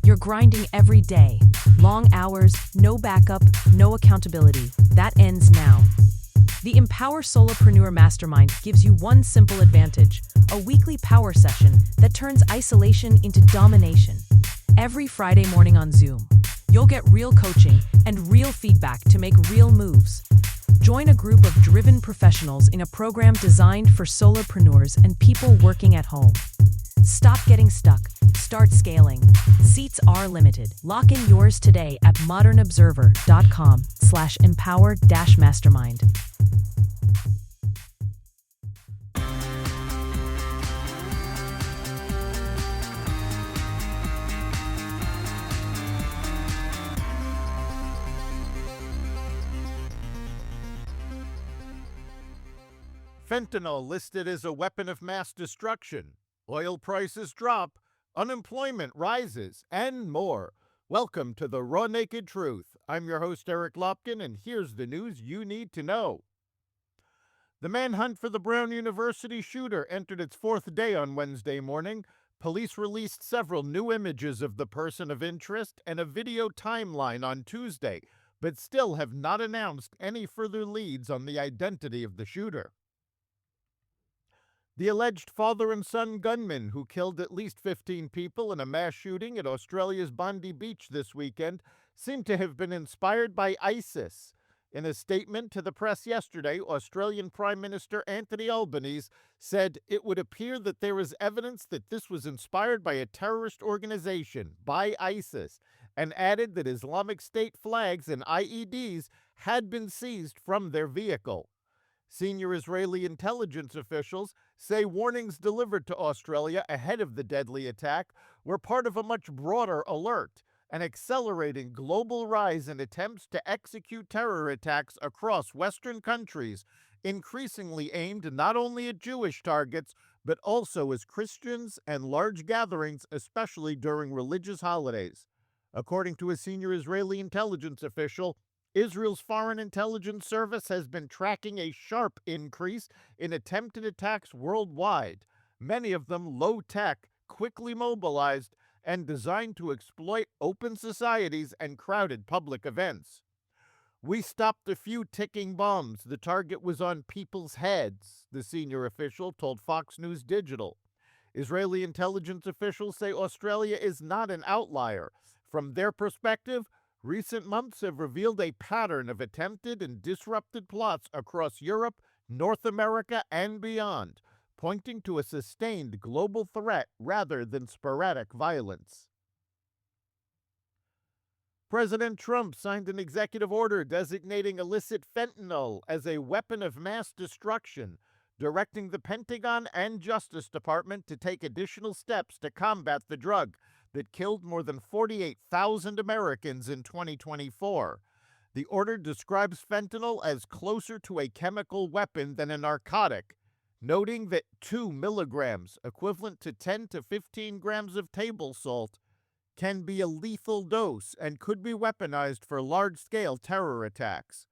You're grinding every day. Long hours, no backup, no accountability. That ends now. The Empower Solopreneur Mastermind gives you one simple advantage: a weekly power session that turns isolation into domination. Every Friday morning on Zoom, you'll get real coaching and real feedback to make real moves. Join a group of driven professionals in a program designed for solopreneurs and people working at home. Stop getting stuck. Start scaling. Seats are limited. Lock in yours today at modernobserver.com/empower-mastermind. Fentanyl listed as a weapon of mass destruction. Oil prices drop, unemployment rises, and more. Welcome to the Raw Naked Truth. I'm your host, Eric Lopkin, and here's the news you need to know. The manhunt for the Brown University shooter entered its fourth day on Wednesday morning. Police released several new images of the person of interest and a video timeline on Tuesday, but still have not announced any further leads on the identity of the shooter. The alleged father and son gunmen who killed at least 15 people in a mass shooting at Australia's Bondi Beach this weekend seem to have been inspired by ISIS. In a statement to the press yesterday, Australian Prime Minister Anthony Albanese said it would appear that there is evidence that this was inspired by a terrorist organization, by ISIS, and added that Islamic State flags and IEDs had been seized from their vehicle. Senior Israeli intelligence officials say warnings delivered to Australia ahead of the deadly attack were part of a much broader alert, an accelerating global rise in attempts to execute terror attacks across Western countries, increasingly aimed not only at Jewish targets, but also as Christians and large gatherings, especially during religious holidays. According to a senior Israeli intelligence official, Israel's Foreign Intelligence Service has been tracking a sharp increase in attempted attacks worldwide, many of them low-tech, quickly mobilized, and designed to exploit open societies and crowded public events. "We stopped a few ticking bombs. The target was on people's heads," the senior official told Fox News Digital. Israeli intelligence officials say Australia is not an outlier. From their perspective, recent months have revealed a pattern of attempted and disrupted plots across Europe, North America, and beyond, pointing to a sustained global threat rather than sporadic violence. President Trump signed an executive order designating illicit fentanyl as a weapon of mass destruction, directing the Pentagon and Justice Department to take additional steps to combat the drug that killed more than 48,000 Americans in 2024. The order describes fentanyl as closer to a chemical weapon than a narcotic, noting that 2 milligrams, equivalent to 10 to 15 grams of table salt, can be a lethal dose and could be weaponized for large-scale terror attacks.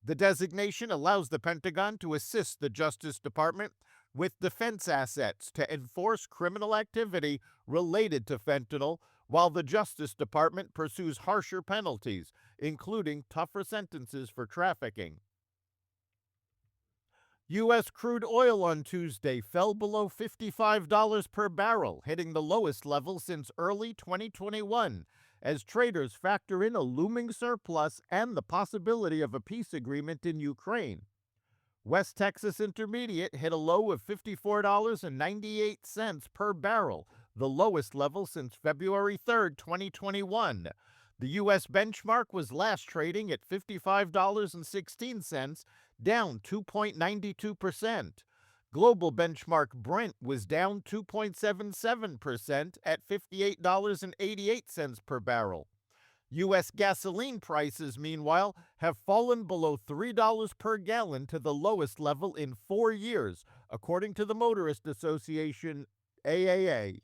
The designation allows the Pentagon to assist the Justice Department with defense assets to enforce criminal activity related to fentanyl, while the Justice Department pursues harsher penalties, including tougher sentences for trafficking. U.S. crude oil on Tuesday fell below $55 per barrel, hitting the lowest level since early 2021, as traders factor in a looming surplus and the possibility of a peace agreement in Ukraine. West Texas Intermediate hit a low of $54.98 per barrel, the lowest level since February 3, 2021. The U.S. benchmark was last trading at $55.16, down 2.92%. Global benchmark Brent was down 2.77% at $58.88 per barrel. U.S. gasoline prices, meanwhile, have fallen below $3 per gallon to the lowest level in 4 years, according to the Motorist Association, AAA.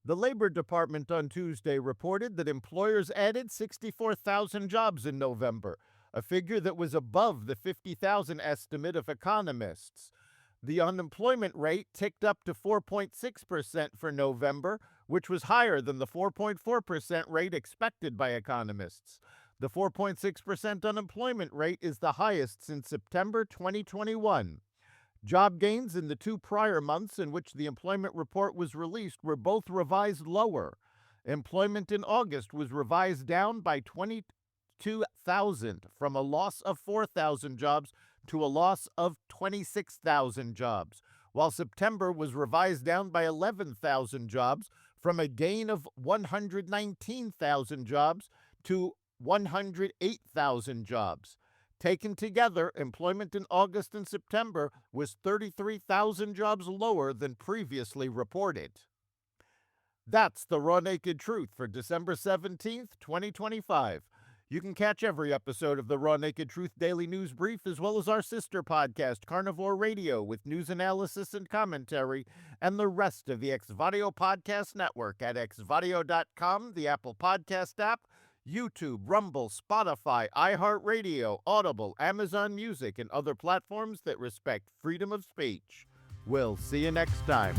The Labor Department on Tuesday reported that employers added 64,000 jobs in November, a figure that was above the 50,000 estimate of economists. The unemployment rate ticked up to 4.6% for November, which was higher than the 4.4% rate expected by economists. The 4.6% unemployment rate is the highest since September 2021. Job gains in the 2 prior months in which the employment report was released were both revised lower. Employment in August was revised down by 22,000, from a loss of 4,000 jobs to a loss of 26,000 jobs, while September was revised down by 11,000 jobs, from a gain of 119,000 jobs to 108,000 jobs. Taken together, employment in August and September was 33,000 jobs lower than previously reported. That's the Raw Naked Truth for December 17th, 2025. You can catch every episode of the Raw Naked Truth Daily News Brief, as well as our sister podcast, Carnivore Radio, with news analysis and commentary, and the rest of the Xvadio Podcast Network at xvadio.com, the Apple Podcast app, YouTube, Rumble, Spotify, iHeartRadio, Audible, Amazon Music, and other platforms that respect freedom of speech. We'll see you next time.